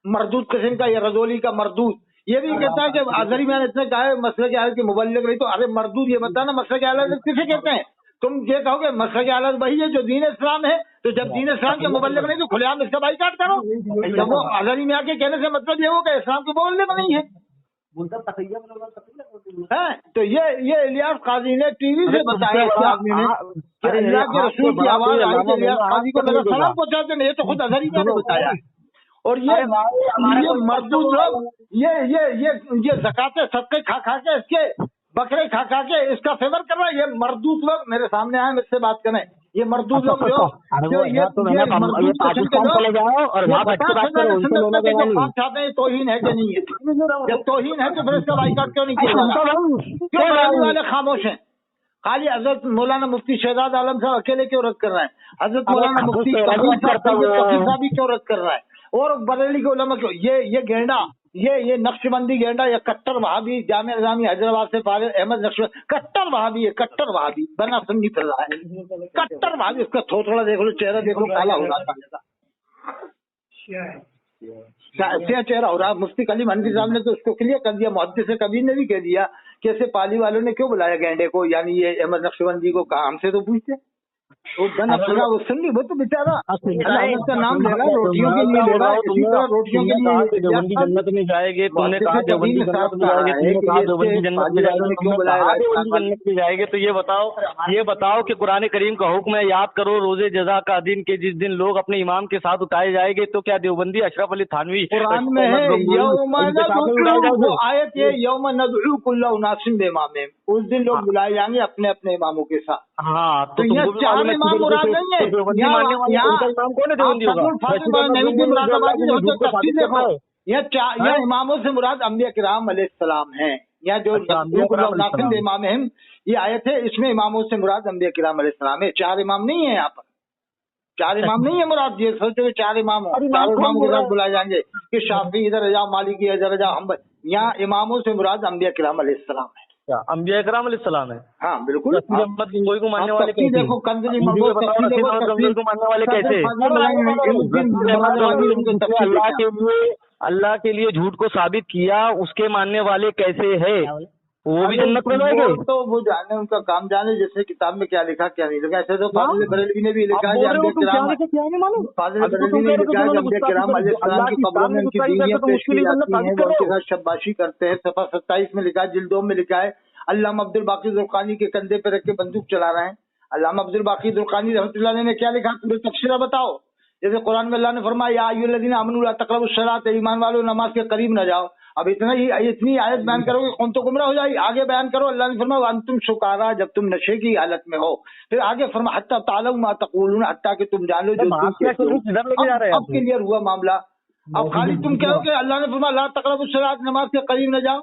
मरदूद किस्म का, ये रजोली का मरदूद, ये भी कहता है कि अजहरी मैंने इतने कहा है मसले के आलत की मुबल्लिग नहीं, तो अरे मरदूद ये बता ना मसले के आलत किसे कहते हैं? तुम ये कहोगे मसले के आलत वही है जो दीन इस्लाम है, तो जब दीन इस्लाम के मुबल्लिग नहीं तो खुलेआम इसका बाइकाट करो। जब वो अजहरी में आके कहने से मतलब ये हो कि इस्लाम के मुबल्लिग नहीं है, तो ये इलियास काजी ने टीवी से बताया इस आदमी ने कि अल्लाह के रसूल की आवाज आई कि इलियास काजी को मेरा सलाम पहुंचाते नहीं, ये तो खुद अजहरी ने बताया है। और ये मरदूद लोग ये ज़कात सदके खा के इसके बकरे खा के इसका फेवर कर रहा है। ये मरदूद लोग मेरे सामने आए, मुझसे बात करें। ये मरदूद लोग जो ये चाहते हैं तौहीन है कि नहीं है? जब तौहीन है तो फिर इसका बाइकाट क्यों नहीं किया जा रहा? क्यों बरेलवी वाले खामोश हैं? खाली हजरत मौलाना मुफ्ती शहजाद आलम साहब अकेले क्यों रद्द कर रहे हैं? हजरत मौलाना मुफ्ती साहब भी क्यों रद्द कर रहा है? और बरेली के उलमा क्यों? ये गेंडा, ये नक्शबंदी गेंडा, ये कट्टर वहाबी, जामिया निज़ामी हैदराबाद से फारिग अहमद नक्शबंदी कट्टर वहाबी है, कट्टर वहाबी बना सुन्नी फिर रहा है, कट्टर वहाबी। उसका थोड़ा देख लो, चेहरा देख लो, काला हो रहा है, चेहरा हो रहा। मुफ्ती कलीम हनफी साहब ने तो उसको क्लियर कर दिया, मुहद्दिस कबीर ने भी कह दिया कि ऐसे पाली वालों ने क्यों बुलाया गेंडे को, यानी ये अहमद नक्शबंदी को, कहा हमसे तो पूछते। वो बना फिरा वो सुन्नी, वो तो बेचारा अल्लाह का नाम ले रहा है, रोटियों के लिए ले रहा है, इसी तरह रोटियों के लिए देवबंदी जन्नत में जाएंगे, तुमने कहा देवबंदी जन्नत में जाएंगे, तुमने कहा देवबंदी जन्नत में जाएंगे, क्यों बुलाया जन्नत में जाएंगे? तो ये बताओ कि कुरान करीम का हुक्म है, याद करो रोजे जजा का दिन के जिस दिन लोग अपने इमाम के साथ उठाए जाएंगे, तो क्या देवबंदी अशरफ अली थानवी कुरान में है आयत, ये यौम नदउ कुल्ला उनासिम बिइमामिहिम, उस दिन लोग बुलाए जाएंगे अपने अपने इमामों के साथ। हाँ, तो चार इमाम मुराद नहीं है, यहाँ इमामों से मुराद अंबिया किराम अलैहिस्सलाम हैं। यहाँ जो इमाम है, ये आयत है, इसमें इमामों से मुराद अंबिया किराम अलैहिस्सलाम है। चार इमाम नहीं है यहाँ पर, चार इमाम नहीं है मुराद। ये सोचो चार इमाम हो, चार इमाम मुराद बुलाए जाएंगे कि शाफी इधर जाओ, मालिकी इधर जाओ, हम। यहाँ इमामों से मुराद अंबिया किराम अलैहिस्सलाम है। अंबिया किराम अलैहिस्सलाम है। हाँ बिल्कुल। मोहम्मद गंगोई को मानने वाले कैसे? देखो कंदली को मानने वाले कैसे? अल्लाह के लिए झूठ को साबित किया, उसके मानने वाले कैसे है? वो भी जन्नत में जाएंगे। तो वो जाने, उनका काम जाने, जैसे किताब में क्या लिखा क्या नहीं लिखा। ऐसे तो फाजिल बरेलवी ने भी लिखा है, फाजिल बरेलवी ने लिखा है अंबिया किराम अलैहिस्सलाम की कब्रों में उनकी बीवियां पेश की जाती हैं, वो उनके साथ शब्बाशी करते हैं। सफा 27 में लिखा है, जिल्दों में लिखा है। अल्लामा अब्दुल बाकी जुल्कानी के कंधे पे रख के बंदूक चला रहे हैं। अल्लामा अब्दुल बाकी जुल्कानी रहमतुल्लाह अलैह ने क्या लिखा, पूरे तफसीरा बताओ। جیسے قرآن میں اللہ نے فرمایا یا ایھا آمنوا لا تقربوا الصلاۃ، ایمان والو نماز کے قریب نہ جاؤ. اب اتنی آیت بیان کرو گے قوم تو گمراہ ہو جائے گی. آگے بیان کرو اللہ نے فرمایا وانتم سکارا، جب تم نشے کی حالت میں ہو. پھر آگے فرمایا حتی تعلموا ما تقولون، حتیٰ کہ تم جان لو جو تم کہتے ہو. اب کلیئر ہوا معاملہ. اب خالی تم کہو کہ اللہ نے فرمایا لا تقربوا الصلاۃ، نماز کے قریب نہ جاؤ،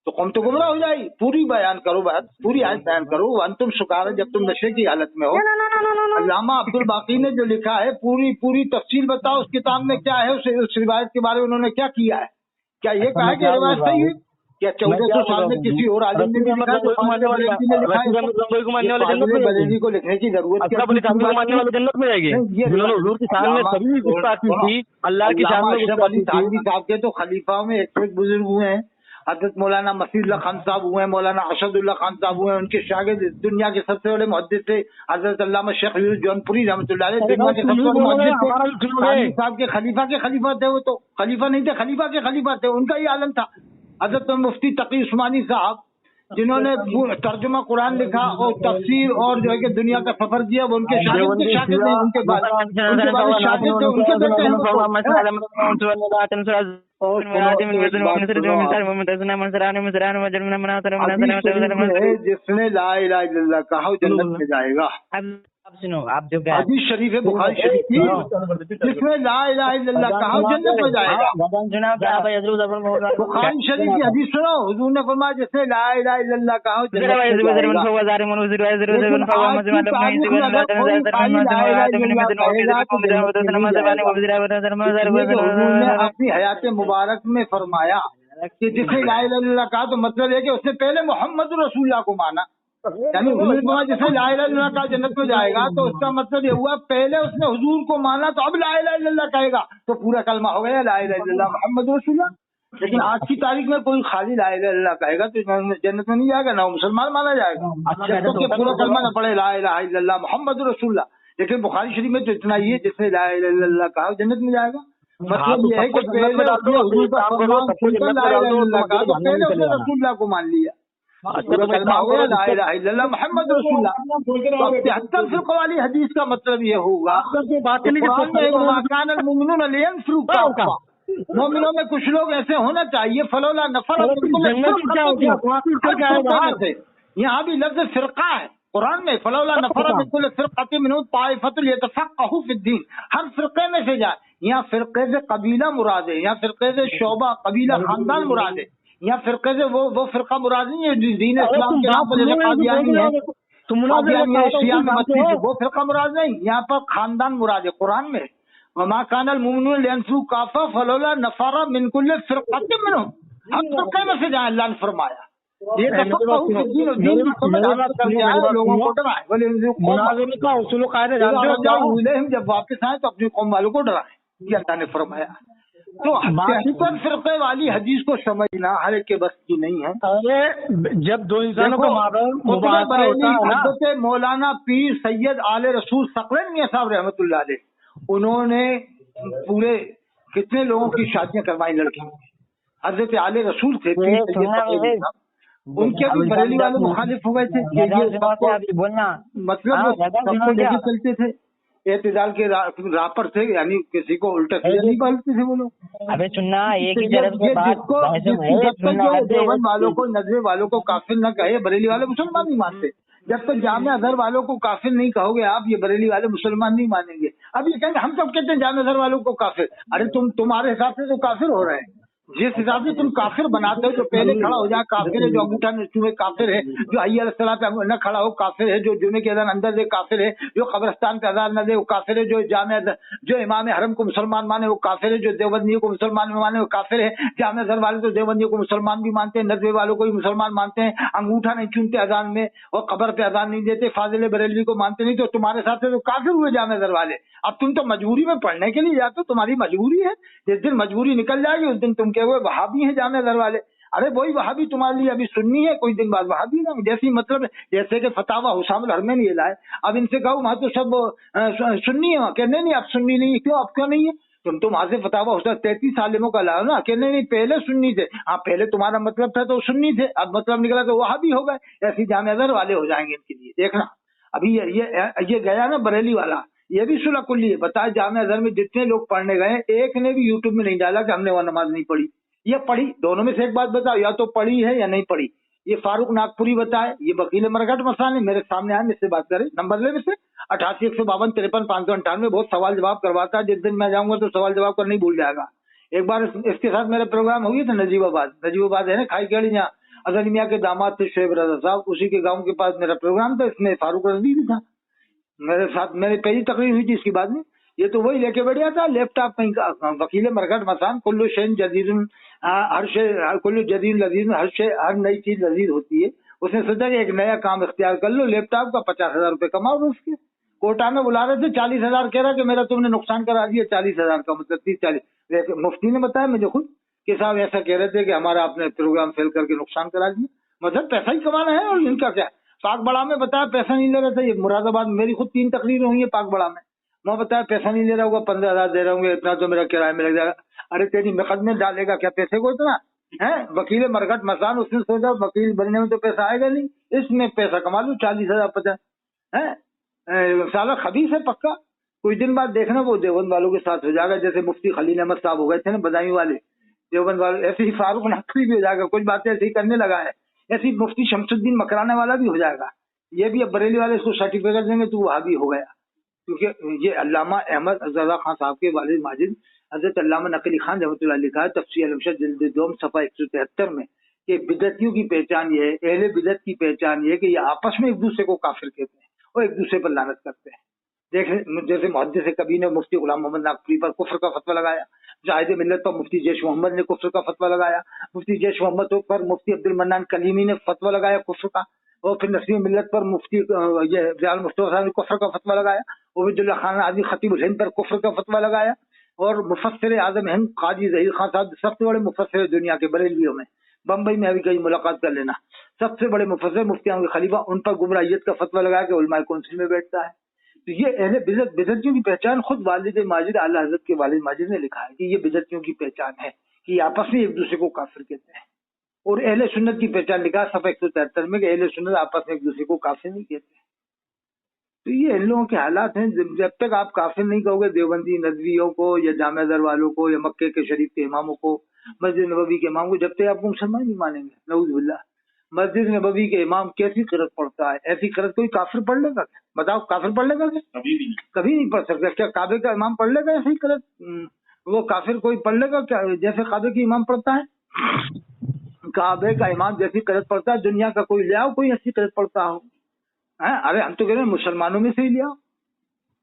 تو قوم تو گمراہ ہو جائے گی. پوری بیان کرو، بات پوری آیت بیان کرو وانتم سکارا، جب تم نشے کی حالت میں ہو. علامہ عبد الباقی نے جو لکھا ہے پوری تفصیل بتاؤ اس کتاب میں کیا ہے، اس روایت کے بارے میں انہوں نے کیا کیا ہے. کیا یہ کہا کہ روایت صحیح ہے؟ کیا 1400 سال میں کسی اور عالم نے لکھا ہے؟ بریلوی کو لکھنے کی ضرورت کیا؟ جنت میں جائے گی. اللہ کی شان میں صاحب کے تو خلیفہ میں ایک بزرگ ہوئے ہیں، حضرت مولانا مسیح اللہ خان صاحب ہوئے ہیں، مولانا ارشد اللہ خان صاحب ہوئے ہیں. ان کے شاگرد دنیا کے سب سے بڑے محدث تھے حضرت علامہ شیخ یوسف جونپوری رحمۃ اللہ علیہ. دنیا کے سب سے بڑے محدث تھے. صاحب کے خلیفہ تھے. وہ تو خلیفہ نہیں تھے، خلیفہ کے خلیفہ تھے. ان کا یہ عالم تھا. حضرت مفتی تقی عثمانی صاحب جنہوں نے ترجمہ قرآن لکھا اور تفسیر اور جو ہے کہ دنیا کا سفر کیا، وہ ان کے شاگرد ہیں. ان کے بعد شاگرد تھے، ان کے بیٹے ہیں. جس نے لا الہ الا اللہ کہا وہ جنت میں جائے گا. اب سنو، آپ جو حدیث شریف ہے بخاری شریف کی، جس نے لا الہ الا اللہ کہا وہ جنت میں جائے گا. بخاری شریف کی حدیث سنو، حضور نے فرمایا جس نے لا الہ الا اللہ کہا وہ جنت میں جائے گا. اپنی حیات مبارک میں فرمایا کہ جس نے لا الہ الا اللہ کہا تو مطلب ہے کہ اس نے پہلے محمد رسول اللہ کو مانا. یعنی حضور جیسے لا الہ الا اللہ کا جنت میں جائے گا تو اس کا مطلب یہ ہوا پہلے اس نے حضور کو مانا تو اب لا الہ الا اللہ کہے گا تو پورا کلمہ ہو گیا لا الہ الا اللہ محمد رسول اللہ. لیکن آج کی تاریخ میں کوئی خالی لا الہ الا اللہ کہے گا تو جنت میں نہیں جائے گا، نہ وہ مسلمان مانا جائے گا جب تک کہ پورا کلمہ نہ پڑھے لا الہ الا اللہ محمد رسول اللہ. لیکن بخاری شریف میں تو اتنا ہی ہے جس نے لا الہ الا اللہ کہا جنت میں جائے گا. مطلب یہ ہے کہ پہلے حضور کا فرمان سن کر لا الہ الا اللہ کہا تو پہلے اس نے رسول اللہ کو مان لیا. کلمہ ہو گیا لا الہ الا اللہ محمد رسول اللہ. 73 فرقہ والی حدیث کا مطلب یہ ہوگا مومنوں میں کچھ لوگ ایسے ہونا چاہیے فلولا نفر. یہاں بھی لفظ فرقہ ہے قرآن میں، فلولا نفر من کل فرقۃ منهم طائفۃ لیتفقهوا فی الدین. ہر فرقے میں سے جائے. یہاں فرقے سے قبیلہ مراد ہے، یہاں فرقے سے شعبہ قبیلہ خاندان مراد ہے. یہاں فرقے سے وہ فرقہ مراد نہیں ہے دین اسلام کے نام پر جیسے قادیانی ہے، وہ فرقہ مراد نہیں. یہاں پر خاندان مراد ہے. قرآن میں وما كان المؤمنون لينفروا كافة فلولا نفر من كل فرقة منهم. ہم فرقے میں سے جائیں اللہ نے فرمایا. یہ لوگوں کو ڈرائیں، جب واپس آئے تو اپنی قوم والوں کو ڈرائیں، یہ اللہ نے فرمایا. تو فرقے والی حدیث کو سمجھنا ہر ایک کے بس کی نہیں ہے. جب دو انسانوں کا حضرت مولانا پیر سید آل رسول ثقلین میاں صاحب رحمۃ اللہ علیہ، انہوں نے پورے کتنے لوگوں کی شادیاں کروائی لڑکی. حضرت آل رسول تھے پیر سید، ان کے بھی بریلی والے مخالف ہو گئے تھے. مطلب چلتے تھے اعتدال کے راہ پر تھے، یعنی کسی کو الٹا سیدھا نہیں بولتے تھے وہ لوگ. ابھی سننا ایک ہی طرف سے دیوبند والوں کو نظر والوں کو کافر نہ کہے بریلی والے مسلمان نہیں مانتے. جب تک جامع اظہر والوں کو کافر نہیں کہو گے آپ، یہ بریلی والے مسلمان نہیں مانیں گے. اب یہ کہیں گے ہم سب کہتے ہیں جامع اظہر والوں کو کافر. ارے تمہارے حساب سے تو کافر ہو رہے ہیں. جس حساب سے تم کافر بناتے ہو، جو پہلے کھڑا ہو جائے کافر ہے، جو انگوٹھا نچوے کافر ہے، جو حی علی الصلاۃ پہ نہ کھڑا ہو کافر ہے، جو جمعے کے اذان اندر دے کافر ہے، جو قبرستان پہ اذان نہ دے وہ کافر ہے، جو امام حرم کو مسلمان مانے وہ کافر ہے، جو دیوبندیوں کو مسلمان مانے وہ کافر ہے. جامع اظہر والے تو دیوبندیوں کو مسلمان بھی مانتے ہیں، ندوے والوں کو بھی مسلمان مانتے ہیں، انگوٹھا نہیں چومتے اذان میں اور قبر پہ اذان نہیں دیتے، فاضل بریلوی کو مانتے نہیں. تو تمہارے ساتھ تو کافر ہوئے جامع اظہر والے. اب تم تو مجبوری میں پڑھنے کے لیے جاتے ہو، تمہاری مجبوری ہے. جس دن مجبوری نکل جائے گی اس دن تم کہ وہ وہابی ہیں جامع اظہر والے. ارے وہی وہابی تمہارے لیے ابھی سنی ہے، کوئی دن بعد وہابی نہ. جیسی مطلب جیسے کہ فتاوی حسام الحرمینی یہ لائے، اب ان سے کہو وہاں تو سب سنی ہے، کہ نہیں اب سنی نہیں ہے. کیوں اب کیوں نہیں ہے؟ تم وہاں سے فتاوی حسام 33 عالموں کا لاؤ نا، کہ نہیں پہلے سنی تھے. ہاں پہلے تمہارا مطلب تھا تو سنی تھے، اب مطلب نکلا تو وہابی ہو گئے. ایسی جامع اظہر والے ہو جائیں گے ان کے لیے. دیکھنا ابھی یہ گیا نا بریلی والا، ये भी सुलह कुल्ली है। बताए जामिया अजहर में जितने लोग पढ़ने गए एक ने भी यूट्यूब में नहीं डाला कि हमने वह नमाज नहीं पढ़ी। ये पढ़ी, दोनों में से एक बात बताओ, या तो पढ़ी है या नहीं पढ़ी। ये फारूक नागपुरी बताए, ये वकील मरघट मसानी मेरे सामने आए, मुझसे बात करें, नंबर ले मुझसे 88-152-53-598। बहुत सवाल जवाब करवाता है, जिस दिन मैं जाऊंगा तो सवाल जवाब कर नहीं भूल जाएगा। एक बार इसके साथ मेरा प्रोग्राम हो गया था नजीबाबाद है ना, खाई केड़ी, यहाँ अजहर मियां के दामाद थे शोएब रजा साहब, उसी के गाँव के पास मेरा प्रोग्राम था। इसमें फारूक रजवी भी था मेरे साथ, मेरी पहली तकरीर हुई थी इसके बाद में। ये तो वही लेके बैठ गया था लैपटॉप कहीं का, वकील मरघट मसान, कुल्लू शैन जदीद, हर शे कुल्लू जदीद लजीज, हर नई चीज लजीज होती है। उसने सोचा कि एक नया काम इख्तियार कर लो, लैपटॉप का 50,000 रुपये कमाओ। उसके कोर्टा में बुला रहे थे, 40,000 कह रहा कि मेरा तुमने नुकसान करा दिया। 40,000 का मतलब 30-40। मुफ्ती ने बताया मुझे खुद कि साहब ऐसा कह रहे थे कि हमारा आपने प्रोग्राम फेल करके नुकसान करा दिया। मतलब पैसा ही कमाना है, और इनका क्या। पाक बड़ा में बताया पैसा नहीं ले रहे थे। ये मुरादाबाद मेरी खुद 3 तकरीरें हुई है पाक बड़ा में, मैं बताया पैसा नहीं ले रहा होगा, 15,000 दे रहा हूँ, इतना तो मेरा किराए में लग जाएगा। अरे तेरी मुकदमे डालेगा क्या पैसे को इतना है। वकील मरघट मसान, उसने सोचा वकील बनने में तो पैसा आएगा नहीं, इसमें पैसा कमा लूं 40,000 50 है। साला खबीस है पक्का। कुछ दिन बाद देखना वो देवबंद वालों के साथ हो जाएगा, जैसे मुफ्ती खलील अहमद साहब हो गए थे ना बदायूं वाले, देवबंद वाले, ऐसे ही फारूक नागपुरी भी हो जाएगा। कुछ बातें ऐसे ही करने लगा है, ऐसे ही मुफ्ती शमसुद्दीन मकराने वाला भी हो जाएगा। ये भी अब बरेली वाले इसको सर्टिफिकेट देंगे तो वहाँ भी हो गया, क्योंकि ये अल्लामा अहमद रजा खान साहब के वालिद माजिद हजरत अल्लामा नकली खान रहमतुल्लाह लिखा है तफसीर अलमशद जिल्द 2 सफ़ा 173 में कि बिदतियों की पहचान ये है, अहले बिदत की पहचान ये है कि ये आपस में एक दूसरे को काफिर कहते हैं और एक दूसरे पर लानत करते हैं। देखें जैसे मुहद्दिस कबीर ने मुफ्ती गुलाम मोहम्मद नागपुरी पर कुफ्र का फतवा लगाया, जाहिद मिल्लत पर मुफ्ती जैश मोहम्मद ने कुफ्र का फतवा लगाया, मुफ्ती जैश मोहम्मद पर मुफ्ती अब्दुल मन्नान कलीमी ने फतवा लगाया कुफ्र का, और फिर नसीम मिल्लत पर मुफ्ती ये रियाल मुस्तफा साहब ने कुफ्र का फतवा लगाया, उबैदुल्लाह खान आदमी खतीबुल हिंद पर कुफ्र का फतवा लगाया, और मुफस्सिर आजम हिंद काजी ज़हीर खान साहब सबसे बड़े मुफस्सिर दुनिया के बरेलियों में, बम्बई में अभी कहीं मुलाकात कर लेना, सबसे बड़े मुफस्सिर मुफ्ती अहमद खलीफा, उन पर गुमराहियत का फतवा लगाया कि उलमाए कौंसिल में बैठता है। तो ये अहले बिदतियों की पहचान खुद वालिद माजिद आला हज़रत के वालिद माजिद ने लिखा है कि ये बिदतियों की पहचान है कि आपस में एक दूसरे को काफिर कहते हैं। और अहले सुन्नत की पहचान लिखा सफ़ा 173 में कि अहले सुन्नत आपस में एक दूसरे को काफिर नहीं कहते। तो ये इन लोगों के हालात हैं। जब तक आप काफिर नहीं कहोगे देवबंदी नदवियों को या जामिया अज़हर वालों को या मक्के के शरीफ के इमामों को, मस्जिद नबवी के इमाम को, जब तक आपको मुसलमान नहीं मानेंगे। नऊज़ बिल्लाह। मस्जिद नबवी के इमाम कैसी क़िरात पढ़ता है, ऐसी क़िरात कोई काफिर पढ़ लेगा क्या? बताओ काफिर पढ़ लेगा क्या? कभी नहीं पढ़ सकता। क्या काबे का इमाम पढ़ लेगा ऐसी क़िरात? वो काफिर कोई पढ़ लेगा क्या जैसे काबे की इमाम पढ़ता है? काबे का इमाम जैसी क़िरात पढ़ता है दुनिया का कोई ले आओ, कोई ऐसी क़िरात पढ़ता हो है? अरे हम तो कह रहे हैं मुसलमानों में से ही ले आओ।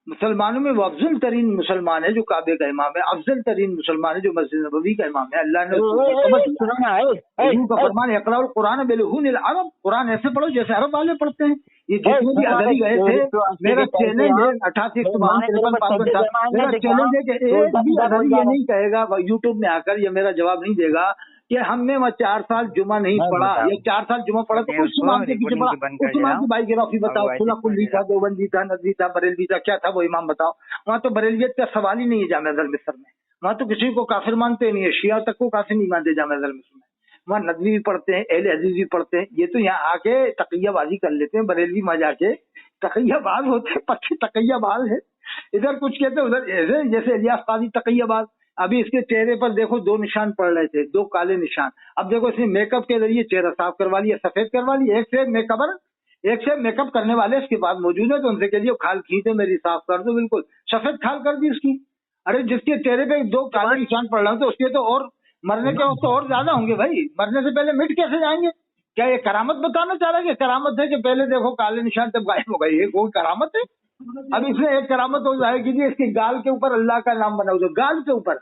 मुसलमानों में वो अफजल तरीन मुसलमान है जो काबे का इमाम है, अफजल तरीन मुसलमान है जो मस्जिद नबवी का इमाम है। अल्लाह ने फरमान इक़राउल कुरान बिलहुनिल अरब, कुरान ऐसे पढ़ो जैसे अरब वाले पढ़ते हैं। ये जितने भी अदरी गए थे, मेरा चैलेंज है 88-152-53-5 मेरा चैलेंज है कि एक भी अदरी ये नहीं कहेगा यूट्यूब में आकर, ये मेरा जवाब नहीं देगा कि हमने 4 साल जुमा नहीं पढ़ा, ये 4 साल जुमा पढ़ा तो उस इमाम के पीछे पढ़ा, उस इमाम की बायोग्राफी बताओ, खुला कुल्ली था, देवबंदी था, नदवी था, बरेलवी था, क्या था वो इमाम बताओ। वहाँ तो बरेलियत का सवाल ही नहीं है जामिया अज़हर मिस्र में। वहाँ तो किसी को काफिर मानते नहीं है, शिया तक को काफिर नहीं मानते जामिया अज़हर मिस्र में। वहाँ नदवी भी पढ़ते हैं, अहले हदीस भी पढ़ते हैं। ये तो यहाँ आके तकियाबाजी कर लेते हैं, बरेलवी में जाके तकियाबाज होते हैं, पक्के तकियाबाज है। इधर कुछ कहते हैं उधर, जैसे इलियास काजी तकियाबाज। अभी इसके चेहरे पर देखो 2 निशान पड़ रहे थे, 2 काले निशान। अब देखो इसने मेकअप के जरिए चेहरा साफ करवा लिया, सफेद करवा लिया। एक से मेकअप करने वाले इसके पास मौजूद है, तो उनसे कह दियो खाल खींचो मेरी साफ कर दो, बिल्कुल सफेद खाल कर दी उसकी। अरे जिसके चेहरे पे 2 काले निशान पड़ रहे हैं तो उसके तो और मरने के वक्त तो और ज्यादा होंगे भाई, मरने से पहले मिट कैसे जाएंगे? क्या ये करामत बताना चाह रहा है कि करामत है कि पहले देखो काले निशान तब गायब हो गए? ये कोई करामत है? अब इसमें एक करामत हो जाएगी कि इसके गाल के ऊपर अल्लाह का नाम बना हुआ, गाल के ऊपर